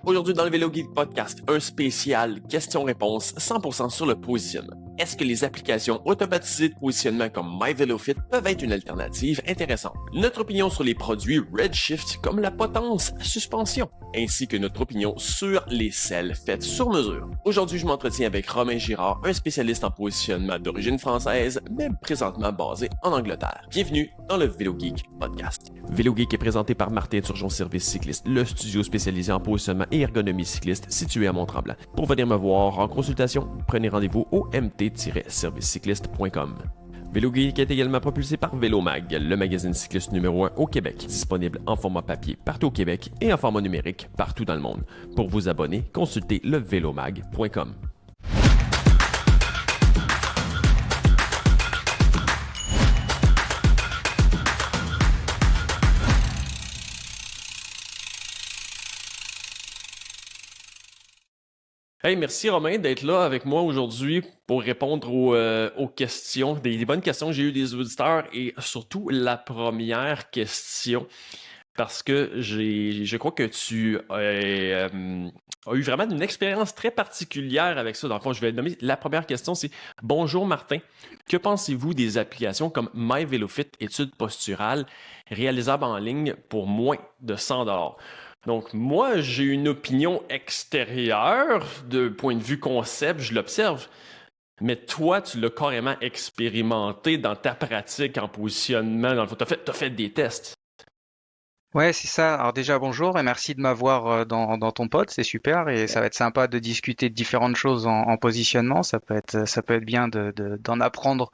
Aujourd'hui dans le Vélo Geek Podcast, un spécial questions-réponses 100% sur le positionnement. Est-ce que les applications automatisées de positionnement comme MyVeloFit peuvent être une alternative intéressante? Notre opinion sur les produits Redshift comme la potence suspension, ainsi que notre opinion sur les selles faites sur mesure. Aujourd'hui, je m'entretiens avec Romain Girard, un spécialiste en positionnement d'origine française, mais présentement basé en Angleterre. Bienvenue dans le Vélo Geek Podcast. Vélo Geek est présenté par Martin Turgeon Service Cycliste, le studio spécialisé en positionnement et ergonomie cycliste situé à Mont-Tremblant. Pour venir me voir en consultation, prenez rendez-vous au mt-servicecycliste.com. Vélo Geek est également propulsé par Vélomag, le magazine cycliste numéro 1 au Québec, disponible en format papier partout au Québec et en format numérique partout dans le monde. Pour vous abonner, consultez levélomag.com. Hey, merci Romain d'être là avec moi aujourd'hui pour répondre aux questions, des bonnes questions que j'ai eues des auditeurs et surtout la première question parce que je crois que tu as eu vraiment une expérience très particulière avec ça. Dans le fond, je vais nommer la première question, c'est « Bonjour Martin, que pensez-vous des applications comme MyVeloFit études posturales réalisables en ligne pour moins de 100$? » Donc, moi, j'ai une opinion extérieure de point de vue concept, je l'observe, mais toi, tu l'as carrément expérimenté dans ta pratique en positionnement. Dans le fond, t'as fait des tests. Ouais, c'est ça. Alors déjà, bonjour et merci de m'avoir dans ton pod, c'est super et ça va être sympa de discuter de différentes choses en positionnement. Ça peut être bien d'en apprendre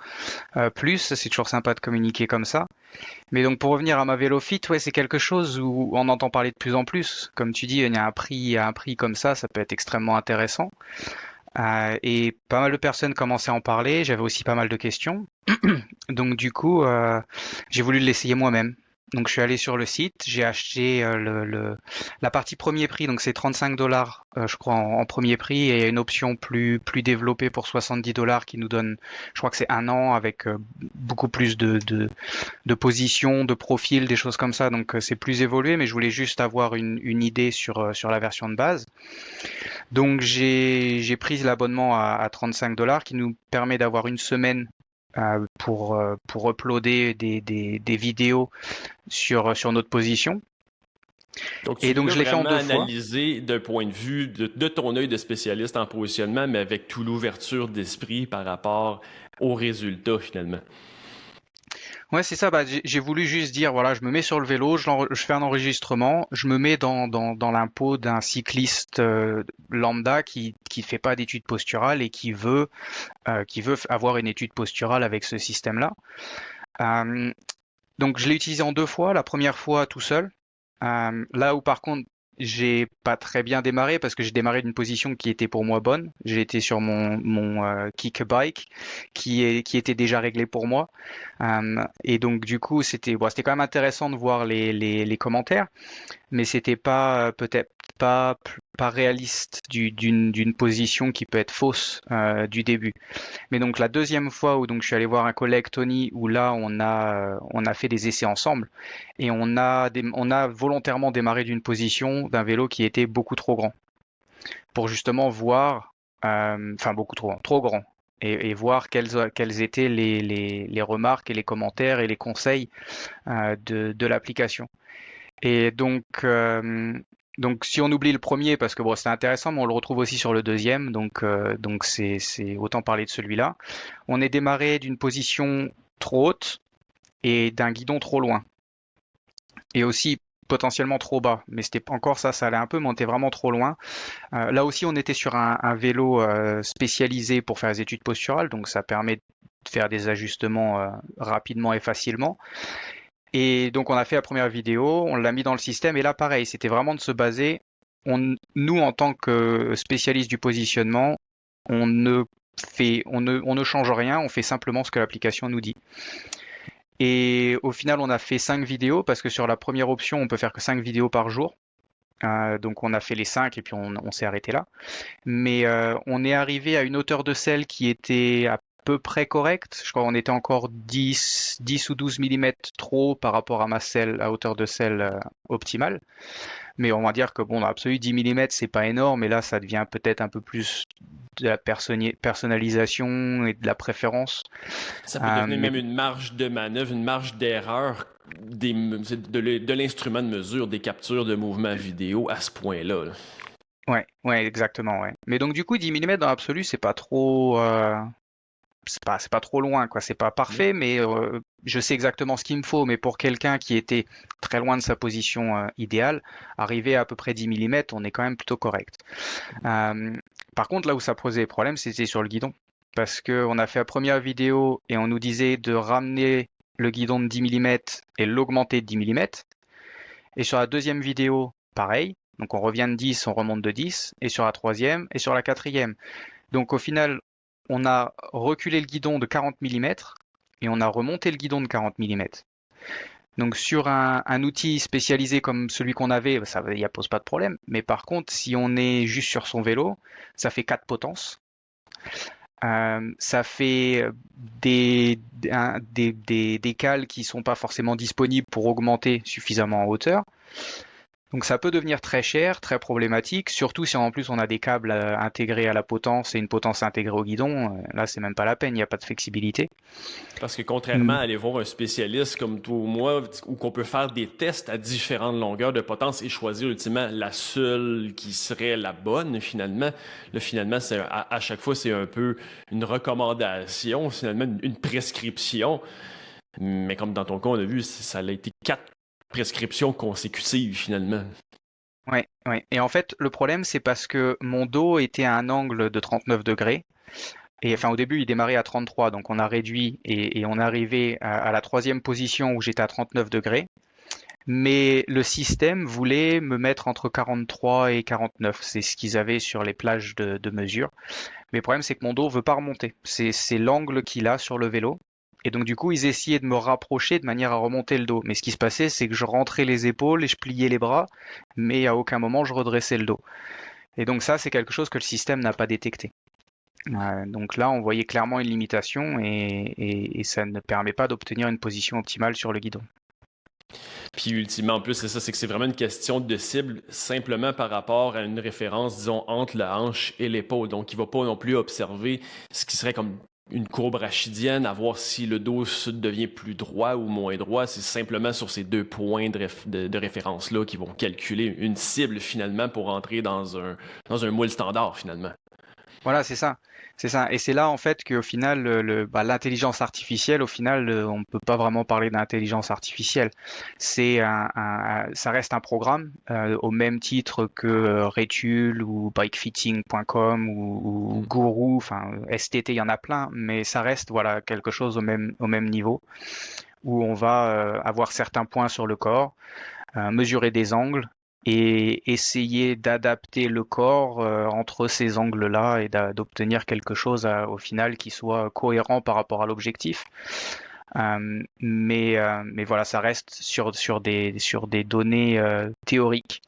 plus. C'est toujours sympa de communiquer comme ça. Mais donc pour revenir à ma VéloFit, ouais, c'est quelque chose où on entend parler de plus en plus. Comme tu dis, il y a un prix comme ça peut être extrêmement intéressant. Et pas mal de personnes commençaient à en parler. J'avais aussi pas mal de questions. Donc du coup, j'ai voulu l'essayer moi-même. Donc je suis allé sur le site, j'ai acheté la partie premier prix, donc c'est 35$, je crois, en premier prix, et il y a une option plus développée pour 70$ qui nous donne, je crois que c'est un an avec beaucoup plus de positions, de profils, des choses comme ça. Donc c'est plus évolué, mais je voulais juste avoir une idée sur la version de base. Donc j'ai pris l'abonnement à 35$ qui nous permet d'avoir une semaine pour uploader des vidéos sur notre position. Donc, tu Et donc l'as je l'ai fait en vraiment 2 fois. analysé d'un point de vue de ton œil de spécialiste en positionnement, mais avec toute l'ouverture d'esprit par rapport aux résultats, finalement. Ouais, c'est ça. Bah, j'ai voulu juste dire, voilà, je me mets sur le vélo, je fais un enregistrement, je me mets dans l'impôt d'un cycliste lambda qui fait pas d'études posturales et qui veut avoir une étude posturale avec ce système-là. Euh, donc je l'ai utilisé en 2 fois. La première fois tout seul. Là où par contre j'ai pas très bien démarré parce que j'ai démarré d'une position qui était pour moi bonne. J'ai été sur mon kick bike qui était déjà réglé pour moi. Et donc du coup c'était quand même intéressant de voir les commentaires, mais c'était pas peut-être pas réaliste d'une position qui peut être fausse du début. Mais donc la deuxième fois où donc je suis allé voir un collègue Tony où là on a fait des essais ensemble et on a volontairement démarré d'une position d'un vélo qui était beaucoup trop grand pour justement voir enfin beaucoup trop grand et voir quelles étaient les remarques et les commentaires et les conseils de l'application. Et donc si on oublie le premier, parce que bon, c'est intéressant, mais on le retrouve aussi sur le deuxième, donc c'est autant parler de celui-là. On est démarré d'une position trop haute et d'un guidon trop loin, et aussi potentiellement trop bas, mais c'était pas encore ça, ça allait un peu, mais on était vraiment trop loin. Là aussi, on était sur un vélo spécialisé pour faire des études posturales, donc ça permet de faire des ajustements rapidement et facilement. Et donc on a fait la première vidéo, on l'a mis dans le système et là pareil, c'était vraiment de se baser. Nous en tant que spécialistes du positionnement, on ne change rien, on fait simplement ce que l'application nous dit. Et au final, on a fait 5 vidéos parce que sur la première option, on peut faire que 5 vidéos par jour. Donc on a fait les 5 et puis on s'est arrêté là. Mais on est arrivé à une hauteur de selle qui était à peu près correcte. Je crois qu'on était encore 10 ou 12 mm trop par rapport à ma selle, à hauteur de selle optimale. Mais on va dire que bon, dans l'absolu, 10 mm, c'est pas énorme, et là, ça devient peut-être un peu plus de la personnalisation et de la préférence. Ça peut devenir Mais même une marge de manœuvre, une marge d'erreur de l'instrument de mesure, des captures de mouvements vidéo à ce point-là. Là. ouais, ouais, exactement, ouais. Mais donc du coup, 10 mm dans l'absolu, c'est pas trop, c'est pas trop loin, quoi. C'est pas Non. parfait, mais je sais exactement ce qu'il me faut. Mais pour quelqu'un qui était très loin de sa position idéale, arriver à peu près 10 mm, on est quand même plutôt correct. Euh, Par contre, là où ça posait problème, c'était sur le guidon. Parce qu'on a fait la première vidéo et on nous disait de ramener le guidon de 10 mm et l'augmenter de 10 mm. Et sur la deuxième vidéo, pareil. Donc on revient de 10, on remonte de 10. Et sur la troisième et sur la quatrième. Donc au final, on a reculé le guidon de 40 mm et on a remonté le guidon de 40 mm. Donc sur un outil spécialisé comme celui qu'on avait, ça ne pose pas de problème. Mais par contre, si on est juste sur son vélo, ça fait 4 potences. Ça fait des cales qui ne sont pas forcément disponibles pour augmenter suffisamment en hauteur. Donc ça peut devenir très cher, très problématique, surtout si en plus on a des câbles intégrés à la potence et une potence intégrée au guidon. Là, c'est même pas la peine, il n'y a pas de flexibilité. Parce que contrairement Mm. à aller voir un spécialiste comme toi ou moi, où qu'on peut faire des tests à différentes longueurs de potence et choisir ultimement la seule qui serait la bonne, finalement, là, finalement, à chaque fois, c'est un peu une recommandation, finalement, une prescription. Mais comme dans ton cas, on a vu, ça a été 4 prescriptions consécutives, finalement. Ouais, ouais. Et en fait, le problème, c'est parce que mon dos était à un angle de 39 degrés. Et enfin, au début, il démarrait à 33, donc on a réduit et on est arrivé à la troisième position où j'étais à 39 degrés. Mais le système voulait me mettre entre 43 et 49. C'est ce qu'ils avaient sur les plages de mesure. Mais le problème, c'est que mon dos veut pas remonter. C'est l'angle qu'il a sur le vélo. Et donc, du coup, ils essayaient de me rapprocher de manière à remonter le dos. Mais ce qui se passait, c'est que je rentrais les épaules et je pliais les bras, mais à aucun moment je redressais le dos. Et donc, ça, c'est quelque chose que le système n'a pas détecté. Donc là, on voyait clairement une limitation et ça ne permet pas d'obtenir une position optimale sur le guidon. Puis ultimement, en plus, c'est ça, c'est que c'est vraiment une question de cible simplement par rapport à une référence, disons, entre la hanche et l'épaule. Donc, il ne va pas non plus observer ce qui serait comme une courbe rachidienne, à voir si le dos devient plus droit ou moins droit. C'est simplement sur ces 2 points de référence-là qu'ils vont calculer une cible finalement pour entrer dans un moule standard finalement. Voilà, c'est ça. C'est ça. Et c'est là, en fait, qu'au final, l'intelligence artificielle, au final, on ne peut pas vraiment parler d'intelligence artificielle. Ça reste un programme, au même titre que Retool ou bikefitting.com ou Mm. Guru, enfin, STT, il y en a plein, mais ça reste, voilà, quelque chose au même niveau, où on va avoir certains points sur le corps, mesurer des angles et essayer d'adapter le corps entre ces angles-là et d'obtenir quelque chose au final qui soit cohérent par rapport à l'objectif. Mais voilà, ça reste sur des données théoriques.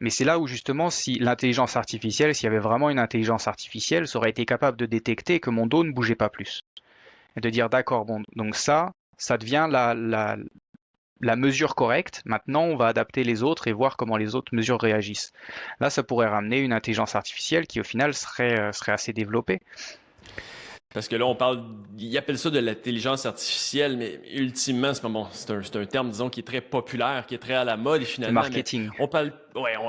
Mais c'est là où justement, si l'intelligence artificielle, s'il y avait vraiment une intelligence artificielle, ça aurait été capable de détecter que mon dos ne bougeait pas plus. Et de dire, d'accord, bon, donc ça devient la mesure correcte. Maintenant, on va adapter les autres et voir comment les autres mesures réagissent. Là, ça pourrait ramener une intelligence artificielle qui, au final, serait assez développée. Parce que là, ils appellent ça de l'intelligence artificielle, mais ultimement, c'est un terme, disons, qui est très populaire, qui est très à la mode, C'est finalement, mais marketing.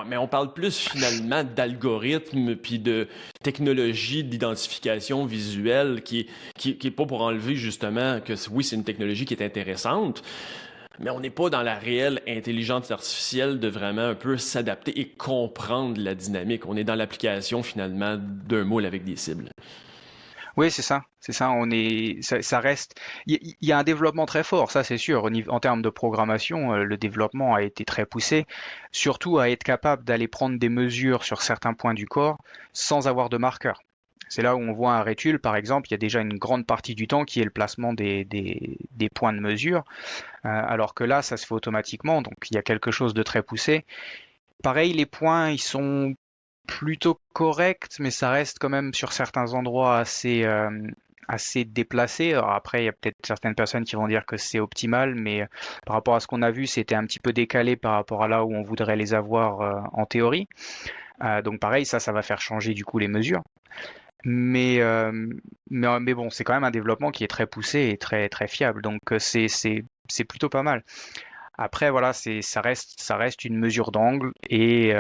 mais on parle plus, finalement, d'algorithmes, puis de technologie d'identification visuelle, qui est pas pour enlever, justement, que oui, c'est une technologie qui est intéressante, mais on n'est pas dans la réelle intelligence artificielle de vraiment un peu s'adapter et comprendre la dynamique. On est dans l'application, finalement, d'un moule avec des cibles. Oui, c'est ça. C'est ça. Ça reste. Il y a un développement très fort, ça c'est sûr. En termes de programmation, le développement a été très poussé, surtout à être capable d'aller prendre des mesures sur certains points du corps sans avoir de marqueur. C'est là où on voit un rétule, par exemple, il y a déjà une grande partie du temps qui est le placement des points de mesure, alors que là, ça se fait automatiquement, donc il y a quelque chose de très poussé. Pareil, les points, ils sont plutôt corrects, mais ça reste quand même sur certains endroits assez déplacé. Alors après, il y a peut-être certaines personnes qui vont dire que c'est optimal, mais par rapport à ce qu'on a vu, c'était un petit peu décalé par rapport à là où on voudrait les avoir en théorie. Donc pareil, ça va faire changer du coup les mesures. Mais, mais bon, c'est quand même un développement qui est très poussé et très, très fiable. Donc c'est plutôt pas mal. Après, voilà, ça reste une mesure d'angle et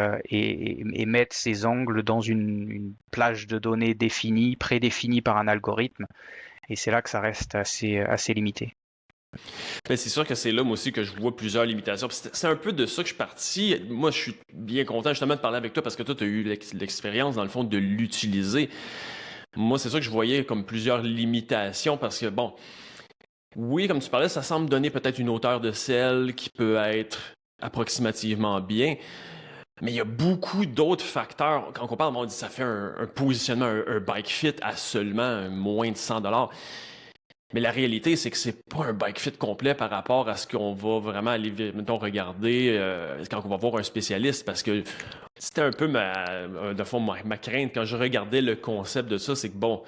mettre ces angles dans une plage de données définie, prédéfinie par un algorithme. Et c'est là que ça reste assez limité. Ben, c'est sûr que c'est là, moi aussi, que je vois plusieurs limitations. Puis c'est un peu de ça que je suis parti. Moi, je suis bien content justement de parler avec toi parce que toi, tu as eu l'expérience, dans le fond, de l'utiliser. Moi, c'est ça que je voyais comme plusieurs limitations parce que, bon, oui, comme tu parlais, ça semble donner peut-être une hauteur de selle qui peut être approximativement bien, mais il y a beaucoup d'autres facteurs. Quand on parle, on dit ça fait un positionnement, un bike fit à seulement moins de 100 $. Mais la réalité, c'est que c'est pas un bike fit complet par rapport à ce qu'on va vraiment aller, mettons, regarder quand on va voir un spécialiste, parce que c'était un peu de fond, ma crainte quand je regardais le concept de ça, c'est que bon,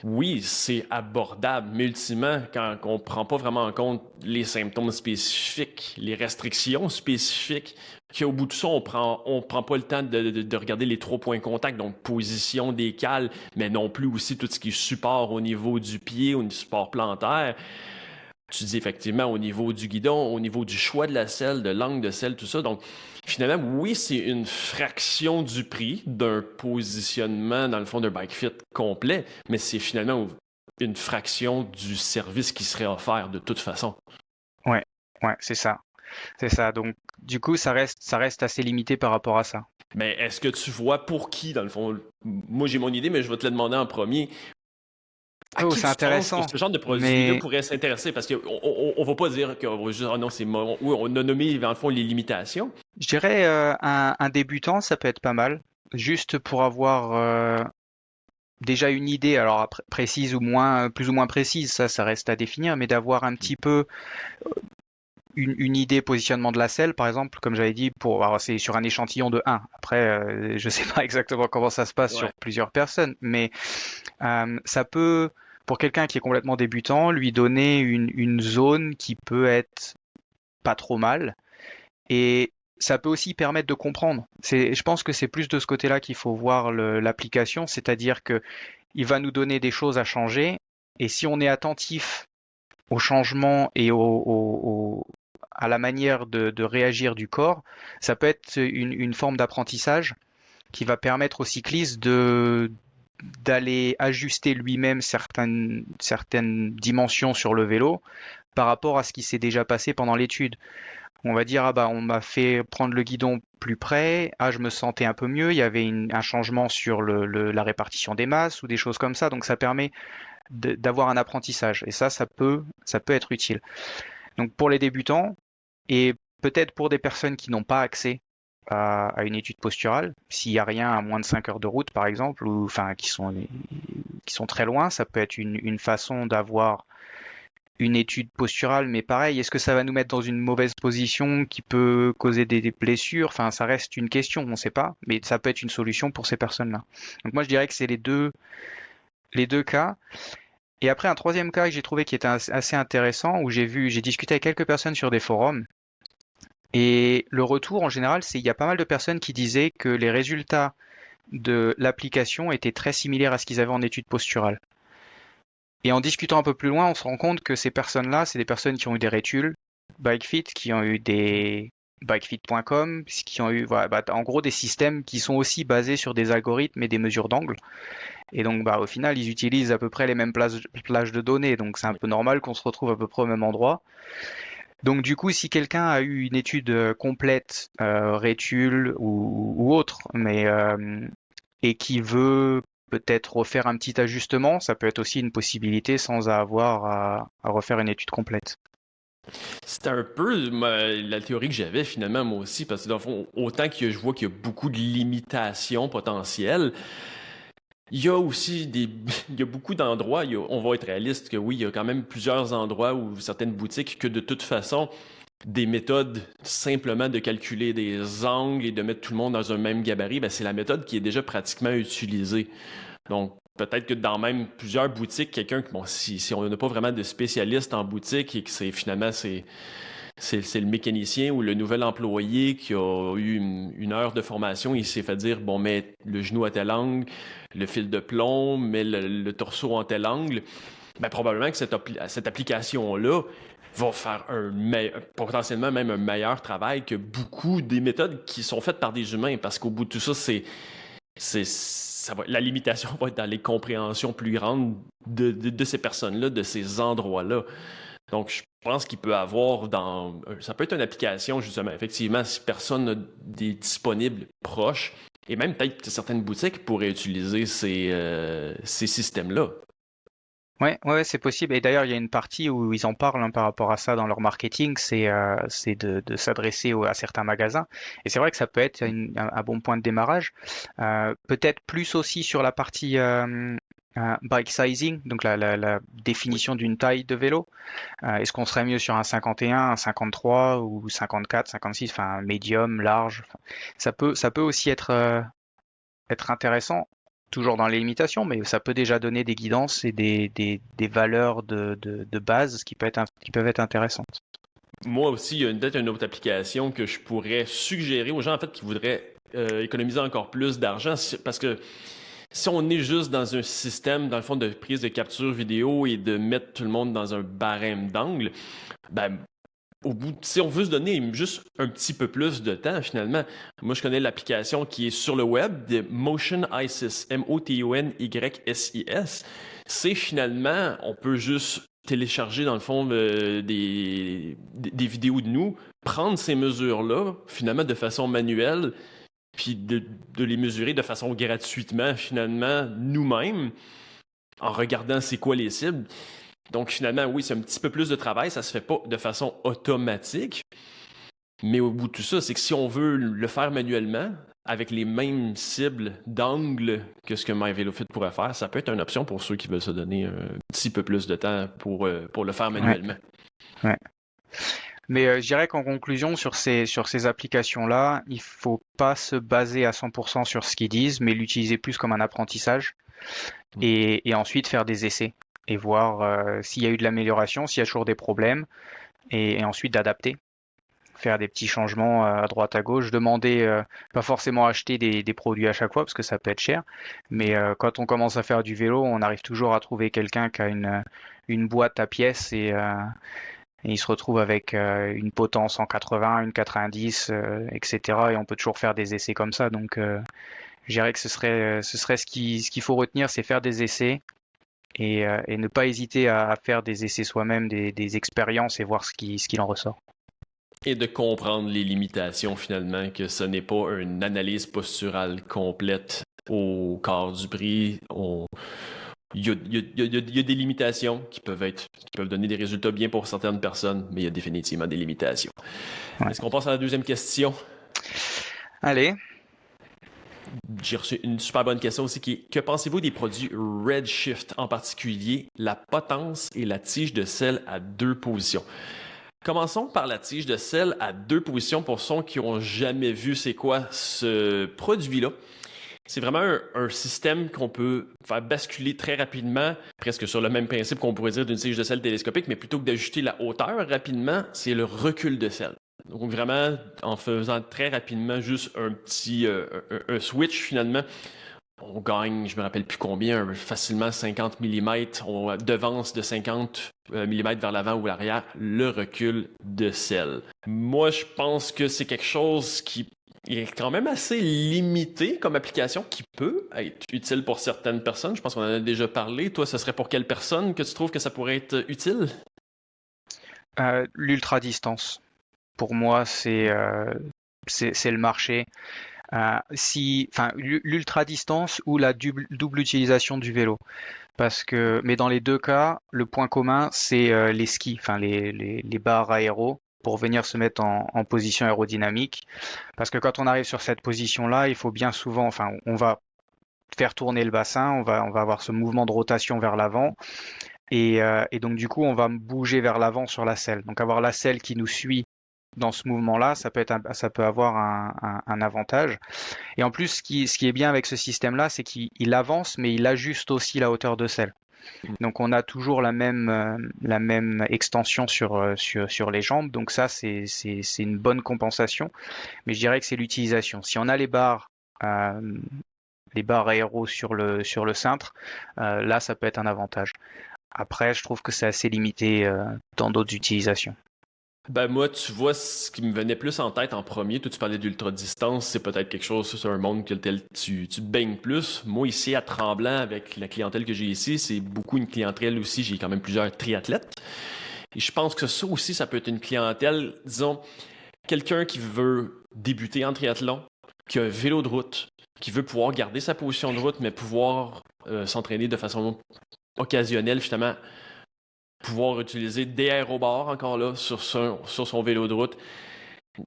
oui, c'est abordable, mais ultimement, quand on ne prend pas vraiment en compte les symptômes spécifiques, les restrictions spécifiques, qu'au bout de ça, on prend pas le temps de regarder les 3 points de contact, donc position des cales, mais non plus aussi tout ce qui est support au niveau du pied, au support plantaire. Tu dis effectivement au niveau du guidon, au niveau du choix de la selle, de l'angle de selle, tout ça. Donc, finalement, oui, c'est une fraction du prix d'un positionnement, dans le fond, d'un bike fit complet, mais c'est finalement une fraction du service qui serait offert de toute façon. Ouais, ouais, c'est ça. C'est ça. Donc, du coup, ça reste assez limité par rapport à ça. Mais est-ce que tu vois pour qui, dans le fond? Moi, j'ai mon idée, mais je vais te la demander en premier. À Oh, qui c'est tu penses que intéressant. ce genre de produit-là Mais pourrait s'intéresser? Parce qu'on ne va pas dire que oh non, c'est oui, on a nommé, dans le fond, les limitations. je dirais un débutant, ça peut être pas mal. Juste pour avoir déjà une idée, alors précise ou moins, plus ou moins précise, ça reste à définir, mais d'avoir un petit peu une idée positionnement de la selle, par exemple, comme j'avais dit, alors c'est sur un échantillon de 1. Après, je sais pas exactement comment ça se passe sur Ouais. plusieurs personnes, mais ça peut, pour quelqu'un qui est complètement débutant, lui donner une zone qui peut être pas trop mal. Et ça peut aussi permettre de comprendre. Je pense que c'est plus de ce côté-là qu'il faut voir l'application, c'est-à-dire que il va nous donner des choses à changer, et si on est attentif au changement et à la manière de réagir du corps, ça peut être une forme d'apprentissage qui va permettre au cycliste d'aller ajuster lui-même certaines dimensions sur le vélo par rapport à ce qui s'est déjà passé pendant l'étude. On va dire, ah bah, on m'a fait prendre le guidon plus près, ah, je me sentais un peu mieux, il y avait un changement sur la répartition des masses ou des choses comme ça, donc ça permet d'avoir un apprentissage. Et ça peut être utile. Donc pour les débutants, et peut-être pour des personnes qui n'ont pas accès à une étude posturale, s'il n'y a rien à moins de 5 heures de route par exemple, ou enfin qui sont très loin, ça peut être une façon d'avoir une étude posturale, mais pareil, est-ce que ça va nous mettre dans une mauvaise position qui peut causer des blessures? Enfin, ça reste une question, on ne sait pas, mais ça peut être une solution pour ces personnes-là. Donc moi, je dirais que c'est les deux cas. Et après, un troisième cas que j'ai trouvé qui était assez intéressant, où j'ai discuté avec quelques personnes sur des forums, et le retour en général, c'est il y a pas mal de personnes qui disaient que les résultats de l'application étaient très similaires à ce qu'ils avaient en étude posturale. Et en discutant un peu plus loin, on se rend compte que ces personnes-là, c'est des personnes qui ont eu des rétules BikeFit, qui ont eu des bikefit.com, qui ont eu, voilà, bah, en gros, des systèmes qui sont aussi basés sur des algorithmes et des mesures d'angle. Et donc, bah, au final, ils utilisent à peu près les mêmes plages de données. Donc, c'est un peu normal qu'on se retrouve à peu près au même endroit. Donc, du coup, si quelqu'un a eu une étude complète, rétule ou autre, et qui veut peut-être refaire un petit ajustement, ça peut être aussi une possibilité sans avoir à refaire une étude complète. C'était un peu la théorie que j'avais finalement moi aussi, parce que dans le fond, autant que je vois qu'il y a beaucoup de limitations potentielles, il y a aussi il y a beaucoup d'endroits, on va être réaliste que oui, il y a quand même plusieurs endroits ou certaines boutiques que de toute façon, des méthodes simplement de calculer des angles et de mettre tout le monde dans un même gabarit, ben c'est la méthode qui est déjà pratiquement utilisée. Donc, peut-être que dans même plusieurs boutiques, quelqu'un, bon, si on n'a pas vraiment de spécialiste en boutique et que c'est le mécanicien ou le nouvel employé qui a eu une heure de formation, il s'est fait dire, bon, mets le genou à tel angle, le fil de plomb, mets le torseau en tel angle, ben, probablement que cette application-là va faire potentiellement même un meilleur travail que beaucoup des méthodes qui sont faites par des humains, parce qu'au bout de tout ça, la limitation va être dans les compréhensions plus grandes de ces personnes-là, de ces endroits-là. Donc, je pense qu'il peut avoir ça peut être une application, justement, effectivement, si personne n'a des disponibles proches, et même peut-être que certaines boutiques pourraient utiliser ces systèmes-là. Ouais, c'est possible. Et d'ailleurs, il y a une partie où ils en parlent par rapport à ça dans leur marketing, c'est de s'adresser à certains magasins. Et c'est vrai que ça peut être un bon point de démarrage. Peut-être plus aussi sur la partie bike sizing, donc la définition d'une taille de vélo. Est-ce qu'on serait mieux sur un 51, un 53 ou 54, 56, enfin un médium, large. Ça peut aussi être intéressant, toujours dans les limitations, mais ça peut déjà donner des guidances et des valeurs de base qui peuvent être intéressantes. Moi aussi, il y a peut-être une autre application que je pourrais suggérer aux gens en fait qui voudraient économiser encore plus d'argent, parce que si on est juste dans un système, dans le fond, de prise de capture vidéo et de mettre tout le monde dans un barème d'angle, ben, si on veut se donner juste un petit peu plus de temps, finalement, moi, je connais l'application qui est sur le web de MotionYsis, MotionYsis. C'est finalement, on peut juste télécharger, dans le fond, des vidéos de nous, prendre ces mesures-là, finalement, de façon manuelle, puis de les mesurer de façon gratuitement, finalement, nous-mêmes, en regardant c'est quoi les cibles. Donc, finalement, oui, c'est un petit peu plus de travail, ça se fait pas de façon automatique, mais au bout de tout ça, c'est que si on veut le faire manuellement, avec les mêmes cibles d'angle que ce que MyVeloFit pourrait faire, ça peut être une option pour ceux qui veulent se donner un petit peu plus de temps pour le faire manuellement. Ouais. Mais je dirais qu'en conclusion, sur ces applications-là, il faut pas se baser à 100% sur ce qu'ils disent, mais l'utiliser plus comme un apprentissage et ensuite faire des essais et voir s'il y a eu de l'amélioration, s'il y a toujours des problèmes et ensuite d'adapter, faire des petits changements à droite à gauche, demander, pas forcément acheter des produits à chaque fois parce que ça peut être cher, mais quand on commence à faire du vélo, on arrive toujours à trouver quelqu'un qui a une boîte à pièces et il se retrouve avec une potence en 80, une 90, etc. Et on peut toujours faire des essais comme ça. Donc, je dirais que ce serait ce qu'il faut retenir, c'est faire des essais et ne pas hésiter à faire des essais soi-même, des expériences et voir ce qu'il en ressort. Et de comprendre les limitations, finalement, que ce n'est pas une analyse posturale complète au quart du prix. Il y a des limitations qui peuvent donner des résultats bien pour certaines personnes, mais il y a définitivement des limitations. Ouais. Est-ce qu'on passe à la deuxième question? Allez. J'ai reçu une super bonne question aussi qui est: que pensez-vous des produits Redshift, en particulier la potence et la tige de sel à 2 positions? Commençons par la tige de sel à 2 positions pour ceux qui n'ont jamais vu c'est quoi ce produit-là. C'est vraiment un système qu'on peut faire basculer très rapidement, presque sur le même principe qu'on pourrait dire d'une tige de sel télescopique, mais plutôt que d'ajuster la hauteur rapidement, c'est le recul de sel. Donc vraiment, en faisant très rapidement juste un petit un switch finalement, on gagne, je me rappelle plus combien, facilement 50 mm, on devance de 50 mm vers l'avant ou l'arrière le recul de sel. Moi, je pense que c'est quelque chose qui est quand même assez limité comme application, qui peut être utile pour certaines personnes. Je pense qu'on en a déjà parlé. Toi, ce serait pour quelle personne que tu trouves que ça pourrait être utile? L'ultra distance. Pour moi, c'est le marché. L'ultra distance ou la double utilisation du vélo. Mais dans les deux cas, le point commun, c'est les skis, enfin les barres aéro pour venir se mettre en position aérodynamique. Parce que quand on arrive sur cette position-là, il faut bien souvent, enfin, on va faire tourner le bassin, on va avoir ce mouvement de rotation vers l'avant. Et donc du coup, on va bouger vers l'avant sur la selle. Donc avoir la selle qui nous suit dans ce mouvement-là, ça peut avoir un avantage. Et en plus, ce qui est bien avec ce système-là, c'est qu'il avance, mais il ajuste aussi la hauteur de selle. Donc on a toujours la même extension sur les jambes. Donc ça, c'est une bonne compensation. Mais je dirais que c'est l'utilisation. Si on a euh, les barres aéro sur le cintre, là, ça peut être un avantage. Après, je trouve que c'est assez limité dans d'autres utilisations. Ben moi, tu vois, ce qui me venait plus en tête en premier, toi tu parlais d'ultra-distance, c'est peut-être quelque chose sur un monde lequel tu te baignes plus. Moi ici à Tremblant, avec la clientèle que j'ai ici, c'est beaucoup une clientèle aussi, j'ai quand même plusieurs triathlètes. Et je pense que ça aussi, ça peut être une clientèle, disons, quelqu'un qui veut débuter en triathlon, qui a un vélo de route, qui veut pouvoir garder sa position de route, mais pouvoir s'entraîner de façon occasionnelle, justement, pouvoir utiliser des aérobars encore là sur son vélo de route.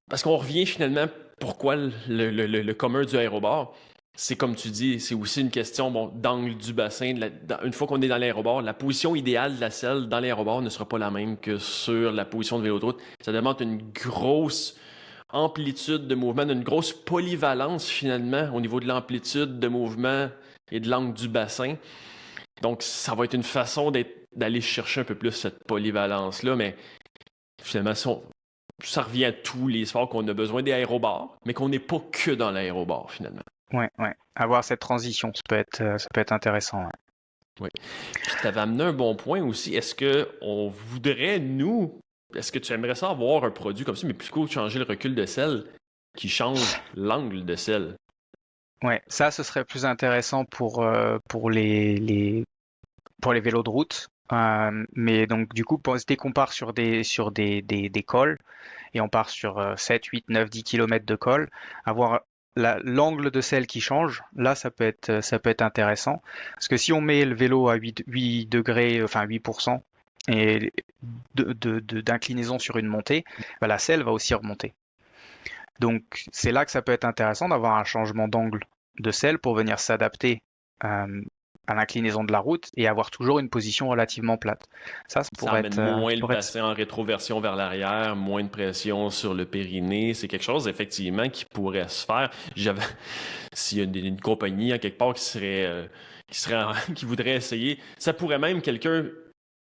Parce qu'on revient finalement pourquoi le commun du aérobar. C'est comme tu dis, c'est aussi une question bon, d'angle du bassin. Une fois qu'on est dans l'aérobar, la position idéale de la selle dans l'aérobar ne sera pas la même que sur la position de vélo de route. Ça demande une grosse amplitude de mouvement, une grosse polyvalence finalement au niveau de l'amplitude de mouvement et de l'angle du bassin. Donc, ça va être une façon d'aller chercher un peu plus cette polyvalence-là, mais finalement, ça revient à tous les sports qu'on a besoin des aérobars, mais qu'on n'est pas que dans l'aérobar, finalement. Ouais, ouais. Avoir cette transition, ça peut être intéressant. Ouais. Oui. Puis, tu avais amené un bon point aussi. Est-ce que tu aimerais ça avoir un produit comme ça, mais plutôt changer le recul de selle qui change l'angle de selle? Ouais, ça, ce serait plus intéressant pour pour les vélos de route. Mais donc, du coup, dès qu'on part sur des cols, et on part sur 7, 8, 9, 10 km de col, avoir l'angle de selle qui change, là, ça peut être intéressant. Parce que si on met le vélo à 8 degrés, enfin 8%, et d'inclinaison sur une montée, bah, la selle va aussi remonter. Donc, c'est là que ça peut être intéressant d'avoir un changement d'angle de selle pour venir s'adapter à l'inclinaison de la route et avoir toujours une position relativement plate. Ça Ça pourrait emmène être, moins le bassin en rétroversion vers l'arrière, moins de pression sur le périnée. C'est quelque chose, effectivement, qui pourrait se faire. S'il y a une compagnie, en quelque part, qui voudrait essayer, ça pourrait même quelqu'un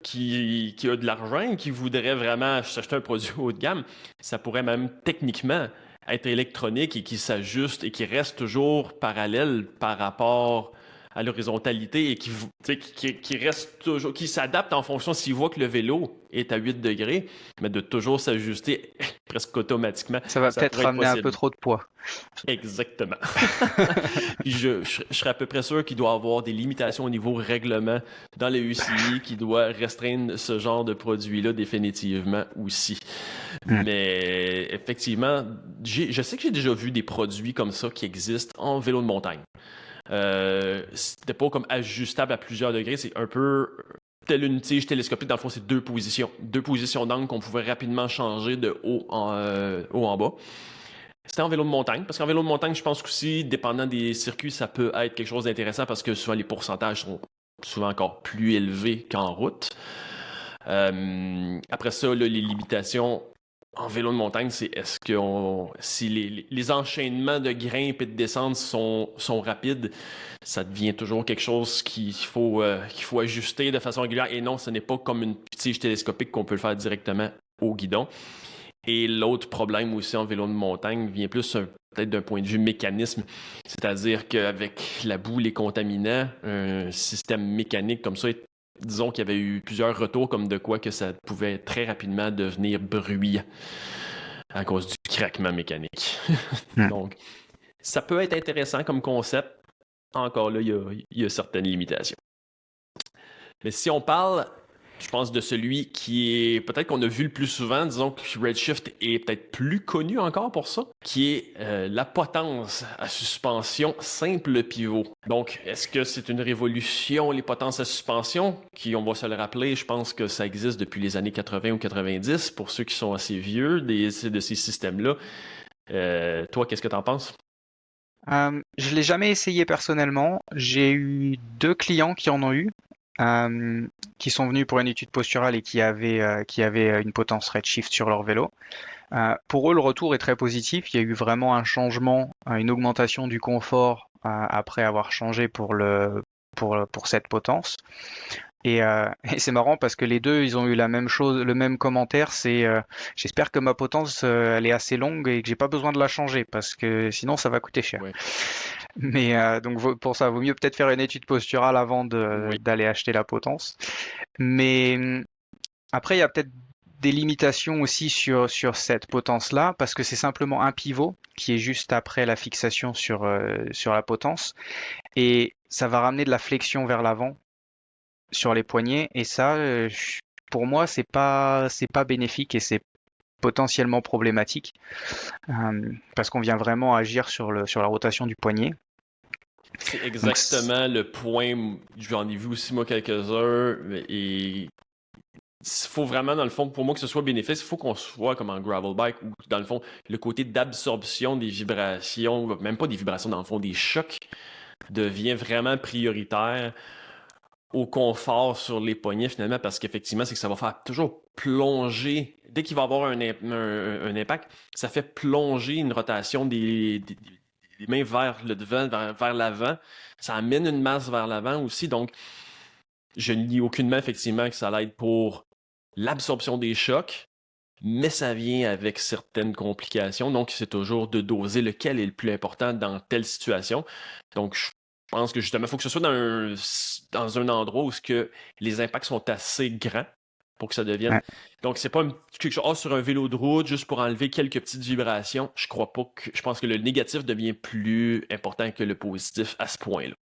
qui a de l'argent et qui voudrait vraiment s'acheter un produit haut de gamme, ça pourrait même techniquement être électronique et qui s'ajuste et qui reste toujours parallèle par rapport à l'horizontalité et qui reste toujours, qui s'adapte en fonction s'il voit que le vélo est à 8 degrés, mais de toujours s'ajuster presque automatiquement. Ça va Ça peut-être pourrait être ramener un possible. peu trop de poids. Exactement. Puis je serais à peu près sûr qu'il doit y avoir des limitations au niveau règlement dans le UCI qui doit restreindre ce genre de produit-là définitivement aussi. Mais effectivement, je sais que j'ai déjà vu des produits comme ça qui existent en vélo de montagne. C'était pas comme ajustable à plusieurs degrés, c'est un peu telle une tige télescopique. Dans le fond, c'est deux positions d'angle qu'on pouvait rapidement changer de haut en bas. C'était en vélo de montagne, parce qu'en vélo de montagne, je pense qu'aussi, dépendant des circuits, ça peut être quelque chose d'intéressant parce que souvent les pourcentages sont souvent encore plus élevés qu'en route. Après ça, là, les limitations en vélo de montagne, c'est si les enchaînements de grimpe et de descente sont rapides, ça devient toujours quelque chose qu'il faut ajuster de façon régulière. Et non, ce n'est pas comme une tige télescopique qu'on peut le faire directement au guidon. Et l'autre problème aussi en vélo de montagne vient plus peut-être d'un point de vue mécanisme, c'est-à-dire qu'avec la boue, les contaminants, un système mécanique comme ça, disons qu'il y avait eu plusieurs retours comme de quoi que ça pouvait très rapidement devenir bruyant à cause du craquement mécanique. Donc, ça peut être intéressant comme concept. Encore là, il y a certaines limitations. Mais si on parle, je pense, de celui qui est peut-être qu'on a vu le plus souvent, disons que Redshift est peut-être plus connu encore pour ça, qui est la potence à suspension simple pivot. Donc, est-ce que c'est une révolution, les potences à suspension, qui, on va se le rappeler, je pense que ça existe depuis les années 80 ou 90, pour ceux qui sont assez vieux de ces systèmes-là. Toi, qu'est-ce que tu en penses? Je l'ai jamais essayé personnellement. J'ai eu 2 clients qui en ont eu. qui sont venus pour une étude posturale et qui avaient une potence Redshift sur leur vélo. Pour eux, le retour est très positif. Il y a eu vraiment un changement, une augmentation du confort après avoir changé pour cette potence. Et c'est marrant parce que les deux, ils ont eu la même chose, le même commentaire. C'est j'espère que ma potence, elle est assez longue et que j'ai pas besoin de la changer parce que sinon ça va coûter cher. Ouais. Mais donc pour ça, vaut mieux peut-être faire une étude posturale avant Oui. d'aller acheter la potence. Mais après, il y a peut-être des limitations aussi sur cette potence-là, parce que c'est simplement un pivot qui est juste après la fixation sur la potence, et ça va ramener de la flexion vers l'avant sur les poignets, et ça, pour moi, c'est pas bénéfique et c'est potentiellement problématique, parce qu'on vient vraiment agir sur la rotation du poignet. C'est Donc, exactement le point. J'en ai vu aussi, moi, quelques-uns. Et il faut vraiment, dans le fond, pour moi, que ce soit bénéfique, il faut qu'on soit comme en gravel bike, où, dans le fond, le côté d'absorption des vibrations, même pas des vibrations, dans le fond, des chocs, devient vraiment prioritaire au confort sur les poignets, finalement, parce qu'effectivement, c'est que ça va faire toujours plonger. Dès qu'il va y avoir un impact, ça fait plonger une rotation des mains vers le devant, vers l'avant. Ça amène une masse vers l'avant aussi. Donc, je ne nie aucunement, effectivement, que ça l'aide pour l'absorption des chocs, mais ça vient avec certaines complications. Donc, c'est toujours de doser lequel est le plus important dans telle situation. Donc, je pense que justement, il faut que ce soit dans un endroit où les impacts sont assez grands pour que ça devienne. ouais. Donc, c'est pas quelque chose sur un vélo de route juste pour enlever quelques petites vibrations. Je crois pas que. Je pense que le négatif devient plus important que le positif à ce point-là.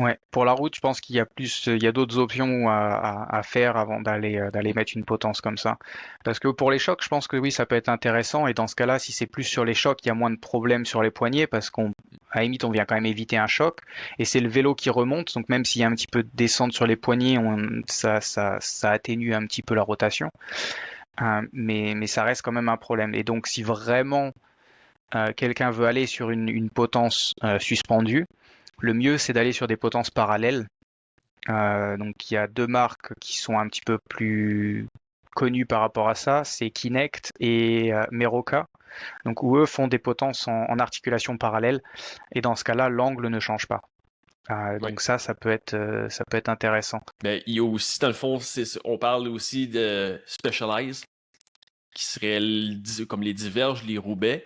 Ouais, pour la route, je pense il y a d'autres options à faire avant d'aller mettre une potence comme ça. Parce que pour les chocs, je pense que oui, ça peut être intéressant. Et dans ce cas-là, si c'est plus sur les chocs, il y a moins de problèmes sur les poignets parce à la limite, on vient quand même éviter un choc. Et c'est le vélo qui remonte. Donc même s'il y a un petit peu de descente sur les poignets, ça atténue un petit peu la rotation. Mais ça reste quand même un problème. Et donc si vraiment quelqu'un veut aller sur une potence suspendue, le mieux, c'est d'aller sur des potences parallèles. Donc, il y a deux marques qui sont un petit peu plus connues par rapport à ça, c'est Kinect et Meroka. Donc, où eux font des potences en articulation parallèle. Et dans ce cas-là, l'angle ne change pas. Oui. Donc ça peut être intéressant. Mais il y a aussi, dans le fond, on parle aussi de Specialized, qui serait comme les diverges, les Roubaix,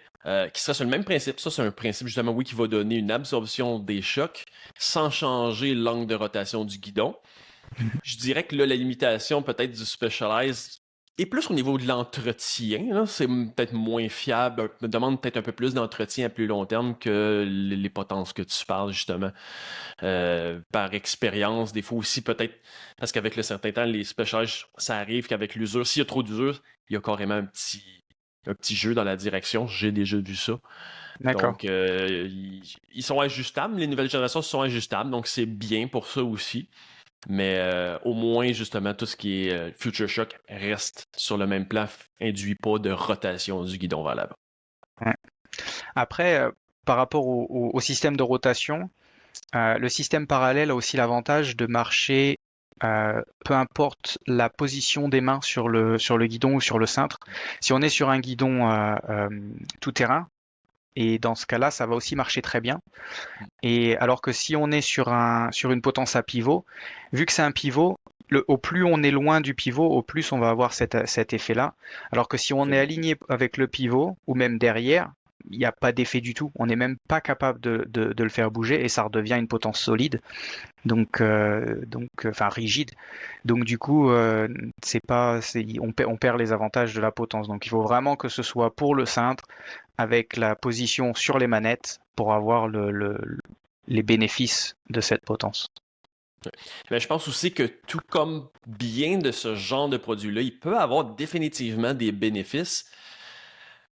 qui serait sur le même principe. Ça, c'est un principe justement, oui, qui va donner une absorption des chocs sans changer l'angle de rotation du guidon. Je dirais que là, la limitation peut-être du Specialized est plus au niveau de l'entretien. Là. C'est peut-être moins fiable, me demande peut-être un peu plus d'entretien à plus long terme que les potences que tu parles justement. Par expérience, des fois aussi peut-être, parce qu'avec le certain temps, les Specialized, ça arrive qu'avec l'usure, s'il y a trop d'usure, il y a carrément un petit jeu dans la direction. J'ai déjà vu ça. D'accord. Donc, ils sont ajustables. Les nouvelles générations sont ajustables. Donc, c'est bien pour ça aussi. Mais au moins, justement, tout ce qui est Future Shock reste sur le même plan, induit pas de rotation du guidon vers l'avant. Ouais. Après, par rapport au système de rotation, le système parallèle a aussi l'avantage de marcher, peu importe la position des mains sur le guidon ou sur le cintre. Si on est sur un guidon tout terrain, et dans ce cas-là, ça va aussi marcher très bien. Et alors que si on est sur une potence à pivot, vu que c'est un pivot, au plus on est loin du pivot, au plus on va avoir cet effet-là. Alors que si on est aligné avec le pivot, ou même derrière, il n'y a pas d'effet du tout. On n'est même pas capable de le faire bouger et ça redevient une potence solide, enfin rigide. Donc du coup, on perd les avantages de la potence. Donc il faut vraiment que ce soit pour le cintre, avec la position sur les manettes, pour avoir les bénéfices de cette potence. Mais je pense aussi que tout comme bien de ce genre de produit-là, il peut avoir définitivement des bénéfices,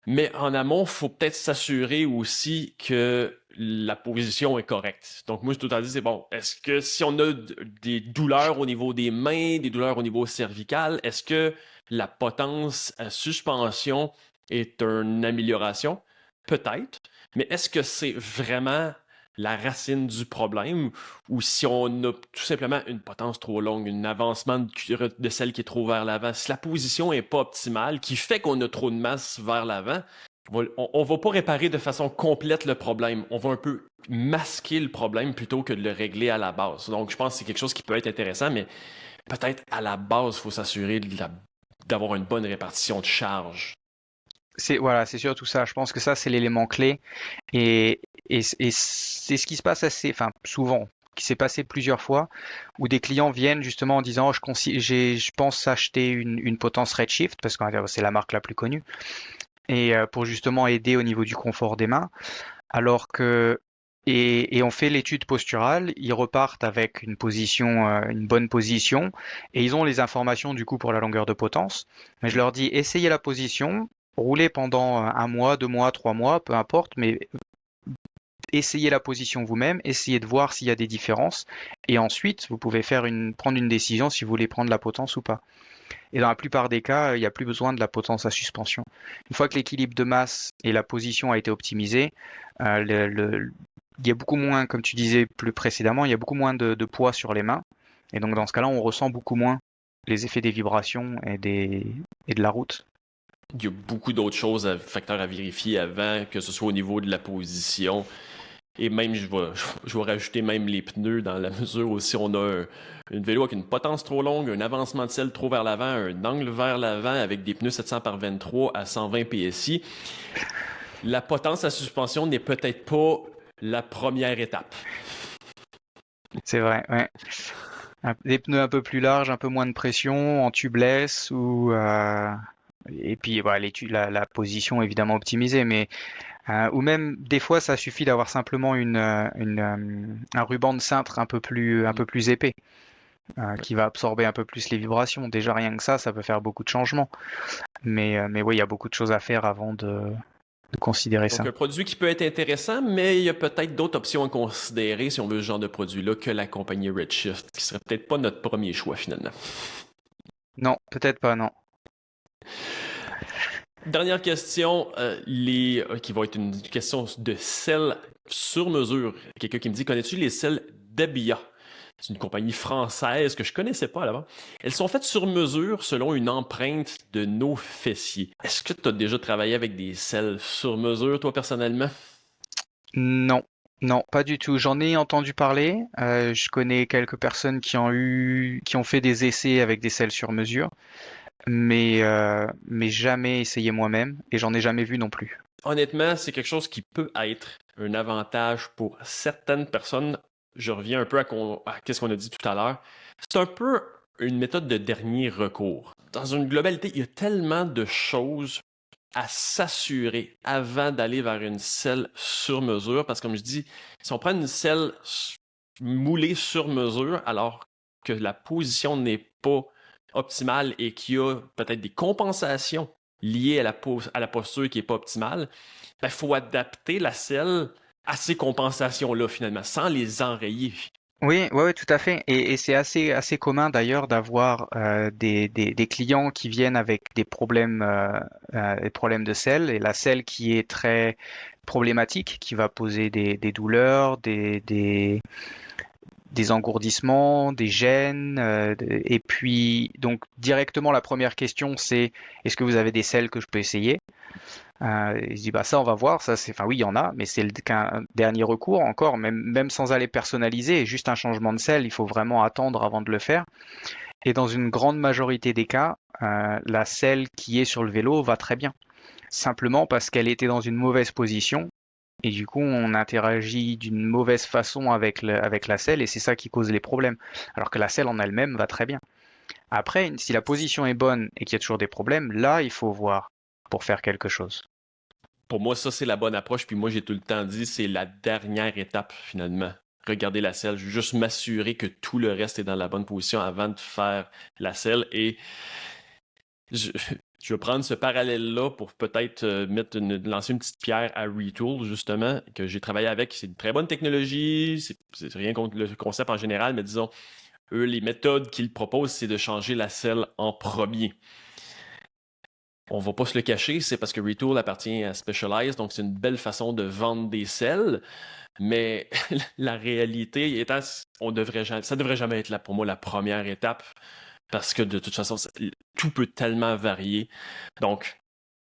mais en amont, il faut peut-être s'assurer aussi que la position est correcte. Donc moi, je tout à dit, c'est bon, est-ce que si on a des douleurs au niveau des mains, des douleurs au niveau cervical, est-ce que la potence à suspension est une amélioration? Peut-être, mais est-ce que c'est vraiment la racine du problème ou si on a tout simplement une potence trop longue, un avancement de selle qui est trop vers l'avant. Si la position n'est pas optimale, qui fait qu'on a trop de masse vers l'avant, on va pas réparer de façon complète le problème. On va un peu masquer le problème plutôt que de le régler à la base. Donc, je pense que c'est quelque chose qui peut être intéressant, mais peut-être à la base, il faut s'assurer d'avoir une bonne répartition de charge. Voilà, c'est surtout ça. Je pense que ça, c'est l'élément clé. Et c'est ce qui se passe enfin, souvent, qui s'est passé plusieurs fois, où des clients viennent justement en disant, je pense acheter une potence Redshift, parce que c'est la marque la plus connue, et pour justement aider au niveau du confort des mains, alors que et on fait l'étude posturale, ils repartent avec une position, une bonne position, et ils ont les informations du coup pour la longueur de potence. Mais je leur dis, essayez la position, roulez pendant 1 mois, 2 mois, 3 mois, peu importe, mais essayez la position vous-même, essayez de voir s'il y a des différences, et ensuite vous pouvez prendre une décision si vous voulez prendre la potence ou pas. Et dans la plupart des cas, il n'y a plus besoin de la potence à suspension. Une fois que l'équilibre de masse et la position a été optimisé, il y a beaucoup moins, comme tu disais plus précédemment, il y a beaucoup moins de poids sur les mains. Et donc dans ce cas-là, on ressent beaucoup moins les effets des vibrations et de la route. Il y a beaucoup d'autres choses, facteurs à vérifier avant, que ce soit au niveau de la position. Et même, je vais rajouter même les pneus dans la mesure où si on a une vélo avec une potence trop longue, un avancement de selle trop vers l'avant, un angle vers l'avant avec des pneus 700 par 23 à 120 PSI, la potence à suspension n'est peut-être pas la première étape. C'est vrai, ouais. Des pneus un peu plus larges, un peu moins de pression, en tubeless et puis la position évidemment optimisée, mais ou même des fois ça suffit d'avoir simplement un ruban de cintre un peu plus épais qui va absorber un peu plus les vibrations. Déjà rien que ça peut faire beaucoup de changements. Mais oui, il y a beaucoup de choses à faire avant de considérer ça. Donc, un produit qui peut être intéressant, mais il y a peut-être d'autres options à considérer si on veut ce genre de produit-là que la compagnie Redshift, qui serait peut-être pas notre premier choix finalement. Non, peut-être pas, non. Dernière question, qui va être une question de selles sur mesure. Quelqu'un qui me dit, connais-tu les selles Debia? C'est une compagnie française que je connaissais pas là-bas. Elles sont faites sur mesure selon une empreinte de nos fessiers. Est-ce que tu as déjà travaillé avec des selles sur mesure, toi, personnellement? Non, non, pas du tout. J'en ai entendu parler. Je connais quelques personnes qui ont fait des essais avec des selles sur mesure, mais jamais essayé moi-même et j'en ai jamais vu non plus. Honnêtement, c'est quelque chose qui peut être un avantage pour certaines personnes. Je reviens un peu à ce qu'on a dit tout à l'heure. C'est un peu une méthode de dernier recours. Dans une globalité, il y a tellement de choses à s'assurer avant d'aller vers une selle sur mesure. Parce que comme je dis, si on prend une selle moulée sur mesure, alors que la position n'est pas optimale et qu'il y a peut-être des compensations liées à la posture qui n'est pas optimale, il faut adapter la selle à ces compensations-là, finalement, sans les enrayer. Oui, ouais, ouais, tout à fait. Et c'est assez commun d'ailleurs d'avoir des clients qui viennent avec des problèmes de selle et la selle qui est très problématique, qui va poser des douleurs, des engourdissements, des gènes, et puis donc directement la première question c'est est-ce que vous avez des selles que je peux essayer? Il se dit bah ça on va voir, enfin oui il y en a, mais c'est qu'un dernier recours encore, même sans aller personnaliser, juste un changement de selle, il faut vraiment attendre avant de le faire. Et dans une grande majorité des cas, la selle qui est sur le vélo va très bien, simplement parce qu'elle était dans une mauvaise position. Et du coup, on interagit d'une mauvaise façon avec la selle et c'est ça qui cause les problèmes. Alors que la selle en elle-même va très bien. Après, si la position est bonne et qu'il y a toujours des problèmes, là, il faut voir pour faire quelque chose. Pour moi, ça, c'est la bonne approche. Puis moi, j'ai tout le temps dit, c'est la dernière étape, finalement. Regarder la selle. Je veux juste m'assurer que tout le reste est dans la bonne position avant de faire la selle. Et je, je vais prendre ce parallèle-là pour peut-être lancer une petite pierre à Retool, justement, que j'ai travaillé avec. C'est une très bonne technologie. C'est rien contre le concept en général, mais disons, eux, les méthodes qu'ils proposent, c'est de changer la selle en premier. On va pas se le cacher, c'est parce que Retool appartient à Specialized, donc c'est une belle façon de vendre des selles. Mais la réalité étant, ça devrait jamais être là pour moi la première étape, parce que de toute façon, tout peut tellement varier. Donc,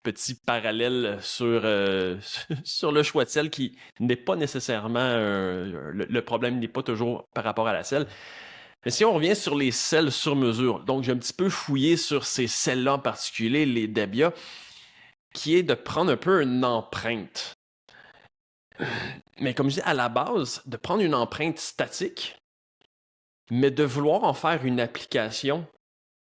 petit parallèle sur le choix de selle qui n'est pas nécessairement le problème n'est pas toujours par rapport à la selle. Mais si on revient sur les selles sur mesure, donc j'ai un petit peu fouillé sur ces selles-là en particulier, les Debia, qui est de prendre un peu une empreinte. Mais comme je dis, à la base, de prendre une empreinte statique, mais de vouloir en faire une application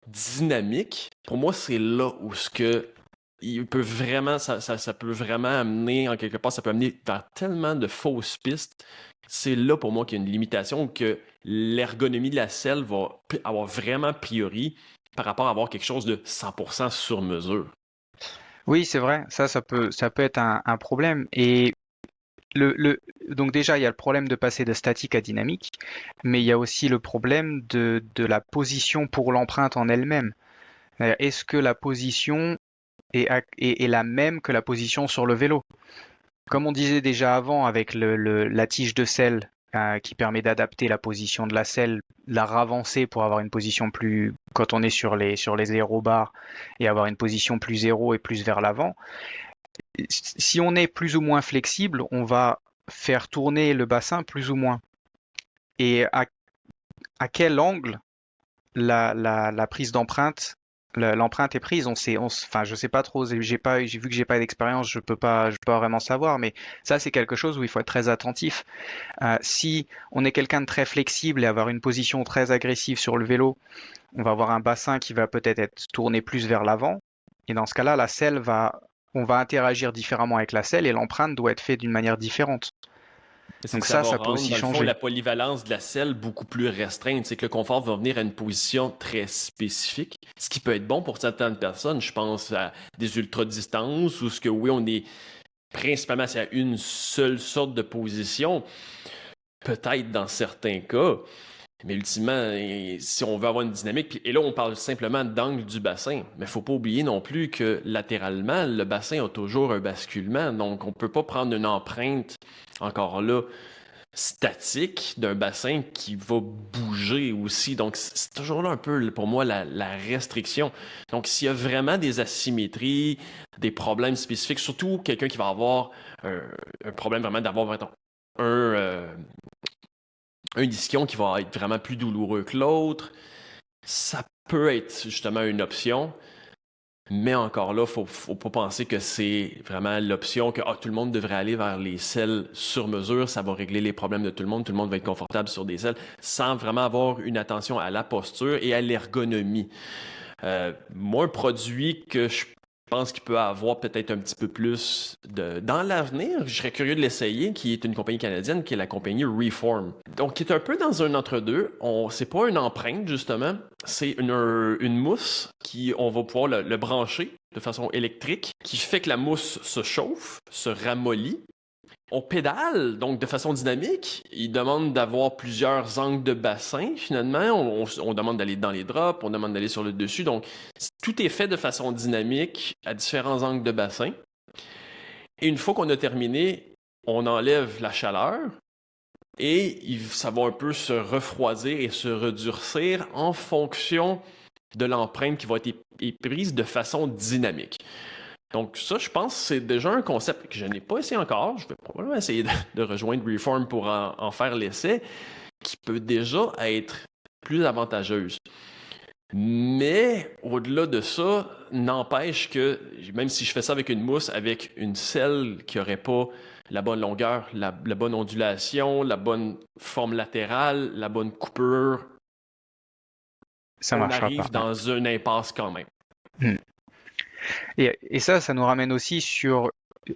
dynamique, pour moi, c'est là où ce que il peut vraiment, ça peut vraiment amener, en quelque part, ça peut amener vers tellement de fausses pistes. C'est là pour moi qu'il y a une limitation, que l'ergonomie de la selle va avoir vraiment priori par rapport à avoir quelque chose de 100% sur mesure. Oui, c'est vrai, ça peut être un problème. Et donc déjà, il y a le problème de passer de statique à dynamique, mais il y a aussi le problème de la position pour l'empreinte en elle-même. Est-ce que la position est la même que la position sur le vélo? Comme on disait déjà avant avec la tige de selle qui permet d'adapter la position de la selle, la ravancer pour avoir une position plus, quand on est sur les aérobars, et avoir une position plus zéro et plus vers l'avant. Si on est plus ou moins flexible, on va faire tourner le bassin plus ou moins. Et à quel angle la prise d'empreinte, l'empreinte est prise? Enfin, je sais pas trop. J'ai vu que j'ai pas d'expérience, je peux pas vraiment savoir. Mais ça, c'est quelque chose où il faut être très attentif. Si on est quelqu'un de très flexible et avoir une position très agressive sur le vélo, on va avoir un bassin qui va peut-être être tourné plus vers l'avant. Et dans ce cas-là, on va interagir différemment avec la selle et l'empreinte doit être faite d'une manière différente. C'est Donc que ça va ça peut rendre, aussi dans le fond, changer. la polyvalence de la selle beaucoup plus restreinte. C'est que le confort va venir à une position très spécifique, ce qui peut être bon pour certaines personnes. Je pense à des ultra-distances où ce que, oui, on est principalement à une seule sorte de position, peut-être dans certains cas. Mais ultimement, si on veut avoir une dynamique, et là on parle simplement d'angle du bassin, mais il ne faut pas oublier non plus que latéralement, le bassin a toujours un basculement, donc on ne peut pas prendre une empreinte, encore là, statique d'un bassin qui va bouger aussi. Donc c'est toujours là un peu pour moi la restriction. Donc s'il y a vraiment des asymétries, des problèmes spécifiques, surtout quelqu'un qui va avoir un problème vraiment d'avoir mettons, un ischion qui va être vraiment plus douloureux que l'autre, ça peut être justement une option. Mais encore là, faut pas penser que c'est vraiment l'option que tout le monde devrait aller vers les selles sur mesure, ça va régler les problèmes de tout le monde va être confortable sur des selles, sans vraiment avoir une attention à la posture et à l'ergonomie. Moi, un produit que je pense qu'il peut avoir peut-être un petit peu plus dans l'avenir, je serais curieux de l'essayer, qui est une compagnie canadienne, qui est la compagnie Reform. Donc, qui est un peu dans un entre-deux. C'est pas une empreinte, justement. C'est une mousse qui, on va pouvoir le brancher de façon électrique, qui fait que la mousse se chauffe, se ramollit. On pédale, donc de façon dynamique. Il demande d'avoir plusieurs angles de bassin, finalement. On demande d'aller dans les drops, on demande d'aller sur le dessus. Donc, tout est fait de façon dynamique à différents angles de bassin. Et une fois qu'on a terminé, on enlève la chaleur et ça va un peu se refroidir et se redurcir en fonction de l'empreinte qui va être prise de façon dynamique. Donc ça, je pense que c'est déjà un concept que je n'ai pas essayé encore. Je vais probablement essayer de rejoindre Reform pour en faire l'essai, qui peut déjà être plus avantageuse. Mais au-delà de ça, n'empêche que, même si je fais ça avec une mousse, avec une selle qui n'aurait pas la bonne longueur, la bonne ondulation, la bonne forme latérale, la bonne coupure, Ça on marchera pas. arrive dans une impasse quand même. Et ça nous ramène aussi sur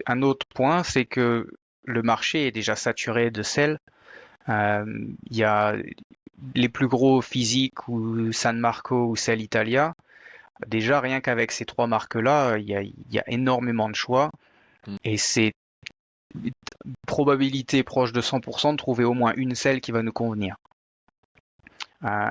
un autre point, c'est que le marché est déjà saturé de selles. Il y a les plus gros physiques ou San Marco ou Selle Italia. Déjà, rien qu'avec ces trois marques-là, il y a énormément de choix. Et c'est une probabilité proche de 100% de trouver au moins une selle qui va nous convenir.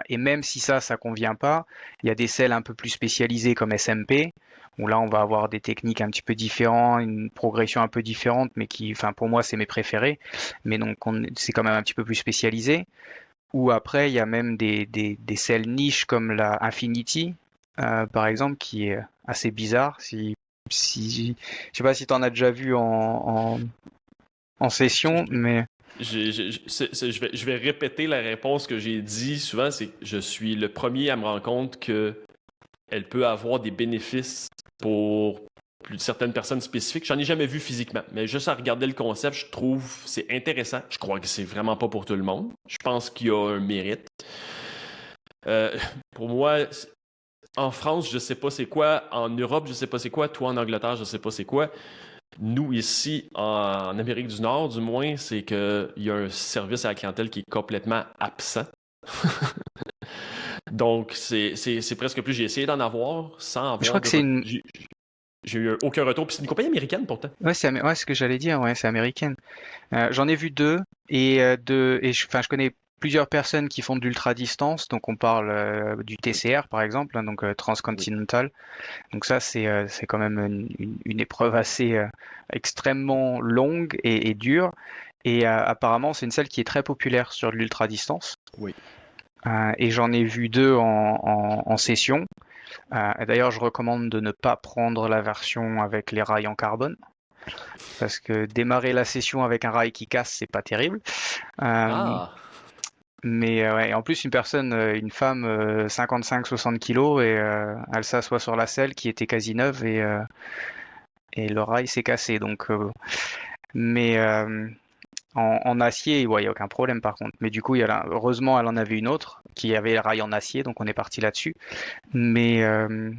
Et même si ça convient pas, il y a des selles un peu plus spécialisées comme SMP où là on va avoir des techniques un petit peu différentes, une progression un peu différente, mais enfin pour moi c'est mes préférés, mais donc c'est quand même un petit peu plus spécialisé. Ou après il y a même des selles niches comme la Infinity, par exemple, qui est assez bizarre. Je sais pas si tu en as déjà vu en session, mais Je vais répéter la réponse que j'ai dit souvent, c'est que je suis le premier à me rendre compte que elle peut avoir des bénéfices pour certaines personnes spécifiques. J'en ai jamais vu physiquement, mais juste à regarder le concept, je trouve c'est intéressant. Je crois que c'est vraiment pas pour tout le monde. Je pense qu'il y a un mérite. Euh, pour moi, en France, je sais pas c'est quoi. En Europe, je sais pas c'est quoi. Toi, en Angleterre, je sais pas c'est quoi. Nous, ici, en Amérique du Nord, du moins, c'est qu'il y a un service à la clientèle qui est complètement absent. Donc, c'est presque plus. J'ai essayé d'en avoir sans je avoir crois que de c'est retour. une. J'ai eu aucun retour. Puis c'est une compagnie américaine pourtant. Ouais, ouais, c'est ce que j'allais dire, ouais, c'est américaine. J'en ai vu deux enfin, je connais plusieurs personnes qui font de l'ultra distance. Donc on parle du TCR par exemple, hein, donc Oui. transcontinental. Donc ça c'est quand même une épreuve assez extrêmement longue et dure. Et apparemment c'est une salle qui est très populaire sur de l'ultra distance. Oui. Et j'en ai vu deux en session. D'ailleurs je recommande de ne pas prendre la version avec les rails en carbone, parce que démarrer la session avec un rail qui casse, c'est pas terrible. Euh, Ah! mais ouais, en plus, une femme 55-60 kilos, et elle s'assoit sur la selle qui était quasi neuve, et le rail s'est cassé. Donc, mais en acier, ouais, il n'y a aucun problème par contre. Mais du coup, heureusement, elle en avait une autre qui avait le rail en acier, donc on est parti là-dessus. Mais, euh,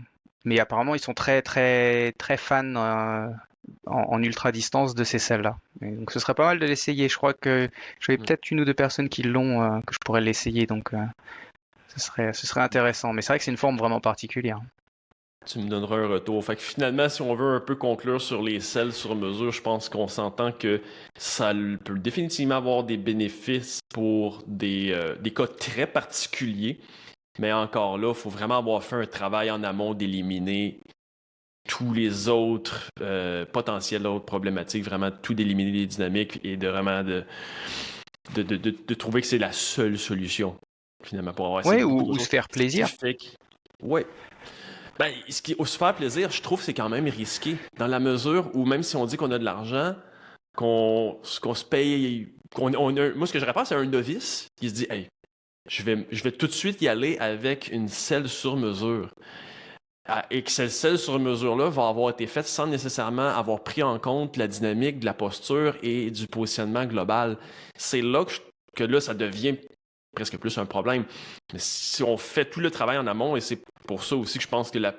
mais apparemment, ils sont très très très fans en ultra distance de ces selles-là. Et donc ce serait pas mal de l'essayer. Je crois que j'avais peut-être une ou deux personnes qui l'ont, que je pourrais l'essayer. Donc ce serait intéressant. Mais c'est vrai que c'est une forme vraiment particulière. Tu me donneras un retour. Fait que finalement, si on veut un peu conclure sur les selles sur mesure, je pense qu'on s'entend que peut définitivement avoir des bénéfices pour des cas très particuliers. Mais encore là, il faut vraiment avoir fait un travail en amont d'éliminer tous les autres potentiels autres problématiques, vraiment tout d'éliminer les dynamiques et de vraiment de trouver que c'est la seule solution, finalement, pour avoir essayé Oui, beaucoup ou de se choses. faire Ce qui plaisir. fait que, ouais. Ben, ce qui au se faire plaisir, je trouve, c'est quand même risqué, dans la mesure où même si on dit qu'on a de l'argent, qu'on se paye, moi, ce que je rappelle, c'est un novice qui se dit, hey, je vais tout de suite y aller avec une selle sur mesure. Et que cette selle sur mesure-là va avoir été faite sans nécessairement avoir pris en compte la dynamique de la posture et du positionnement global. C'est là que là, ça devient presque plus un problème. Mais si on fait tout le travail en amont, et c'est pour ça aussi que je pense que il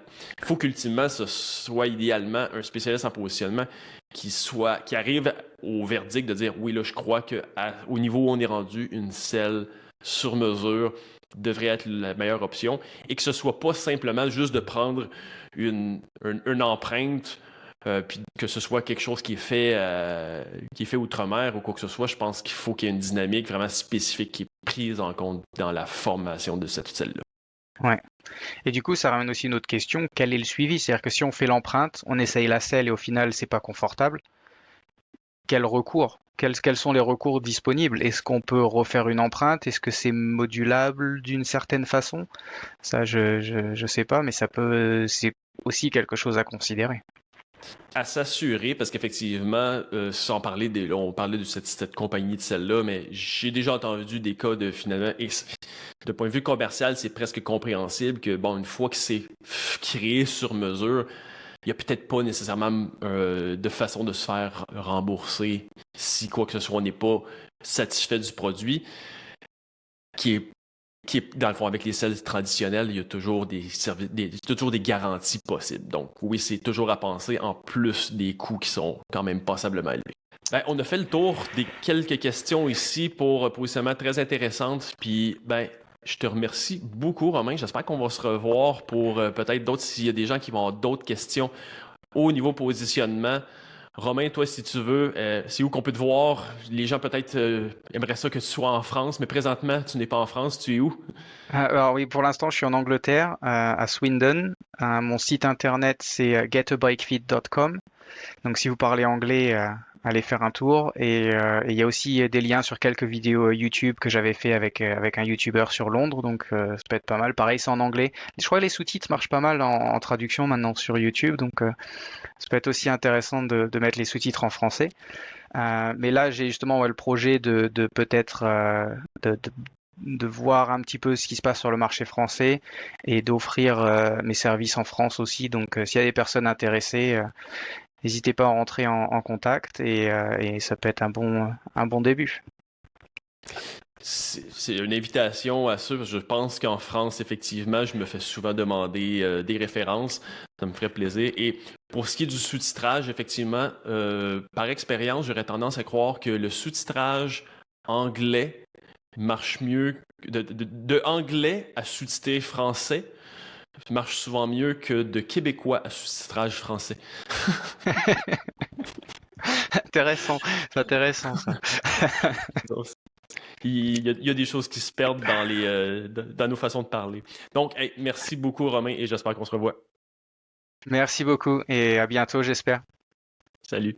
faut qu'ultimement ce soit idéalement un spécialiste en positionnement qui arrive au verdict de dire oui, là, je crois au niveau où on est rendu, une selle sur mesure devrait être la meilleure option et que ce soit pas simplement juste de prendre une empreinte puis que ce soit quelque chose qui est fait outre-mer ou quoi que ce soit. Je pense qu'il faut qu'il y ait une dynamique vraiment spécifique qui est prise en compte dans la formation de cette selle-là. Ouais. Et du coup, ça ramène aussi une autre question. Quel est le suivi? C'est-à-dire que si on fait l'empreinte, on essaye la selle et au final, c'est pas confortable. Quel recours? Quels sont les recours disponibles? Est-ce qu'on peut refaire une empreinte? Est-ce que c'est modulable d'une certaine façon? Ça, je sais pas, mais c'est aussi quelque chose à considérer. À s'assurer, parce qu'effectivement, sans parler on parlait de cette compagnie de celle-là, mais j'ai déjà entendu des cas de finalement, et de point de vue commercial, c'est presque compréhensible que, bon, une fois que c'est créé sur mesure, il n'y a peut-être pas nécessairement de façon de se faire rembourser si quoi que ce soit on n'est pas satisfait du produit, qui est dans le fond, avec les selles traditionnelles, il y a toujours toujours des garanties possibles. Donc, oui, c'est toujours à penser en plus des coûts qui sont quand même passablement élevés. Ben, on a fait le tour des quelques questions ici pour positionnement très intéressantes. Puis, ben, je te remercie beaucoup, Romain. J'espère qu'on va se revoir pour peut-être d'autres, s'il y a des gens qui vont avoir d'autres questions au niveau positionnement. Romain, toi, si tu veux, c'est où qu'on peut te voir? Les gens peut-être aimeraient ça que tu sois en France, mais présentement, tu n'es pas en France. Tu es où? Alors oui, pour l'instant, je suis en Angleterre, à Swindon. Mon site internet, c'est getabikefit.com. Donc si vous parlez anglais, allez faire un tour. Et il y a aussi des liens sur quelques vidéos YouTube que j'avais fait avec un YouTuber sur Londres. Donc ça peut être pas mal. Pareil, c'est en anglais. Je crois que les sous-titres marchent pas mal en traduction maintenant sur YouTube. Donc ça peut être aussi intéressant de mettre les sous-titres en français. Mais là, j'ai justement le projet de peut-être de voir un petit peu ce qui se passe sur le marché français et d'offrir mes services en France aussi. Donc, s'il y a des personnes intéressées, n'hésitez pas à rentrer en contact et ça peut être un bon début. C'est une invitation à ça, parce que je pense qu'en France, effectivement, je me fais souvent demander des références. Ça me ferait plaisir. Et pour ce qui est du sous-titrage, effectivement, par expérience, j'aurais tendance à croire que le sous-titrage anglais marche mieux. De anglais à sous-titrer français marche souvent mieux que de québécois à sous-titrage français. Intéressant, c'est intéressant ça. Il y a des choses qui se perdent dans nos façons de parler. Donc, hey, merci beaucoup, Romain, et j'espère qu'on se revoit. Merci beaucoup et à bientôt, j'espère. Salut.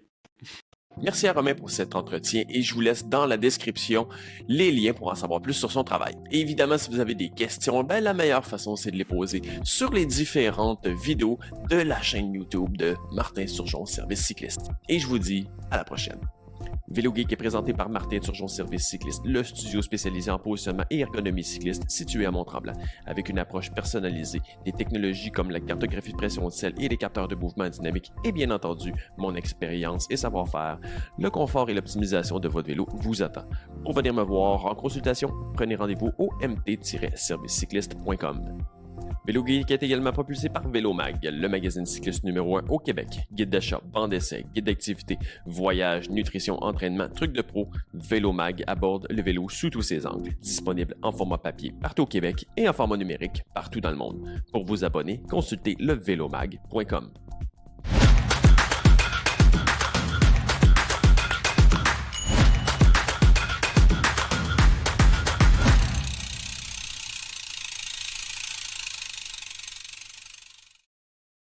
Merci à Romain pour cet entretien et je vous laisse dans la description les liens pour en savoir plus sur son travail. Et évidemment, si vous avez des questions, la meilleure façon, c'est de les poser sur les différentes vidéos de la chaîne YouTube de Martin Turgeon Service Cycliste. Et je vous dis à la prochaine. Vélo Geek est présenté par Martin Turgeon Service Cycliste, le studio spécialisé en positionnement et ergonomie cycliste situé à Mont-Tremblant, avec une approche personnalisée, des technologies comme la cartographie de pression de selle et les capteurs de mouvement dynamique, et bien entendu, mon expérience et savoir-faire. Le confort et l'optimisation de votre vélo vous attend. Pour venir me voir en consultation, prenez rendez-vous au mt-servicecycliste.com. Vélo Geek est également propulsé par Vélomag, le magazine cycliste numéro 1 au Québec. Guide d'achat, banc d'essai, guide d'activité, voyage, nutrition, entraînement, trucs de pro, Vélomag aborde le vélo sous tous ses angles. Disponible en format papier partout au Québec et en format numérique partout dans le monde. Pour vous abonner, consultez levélomag.com.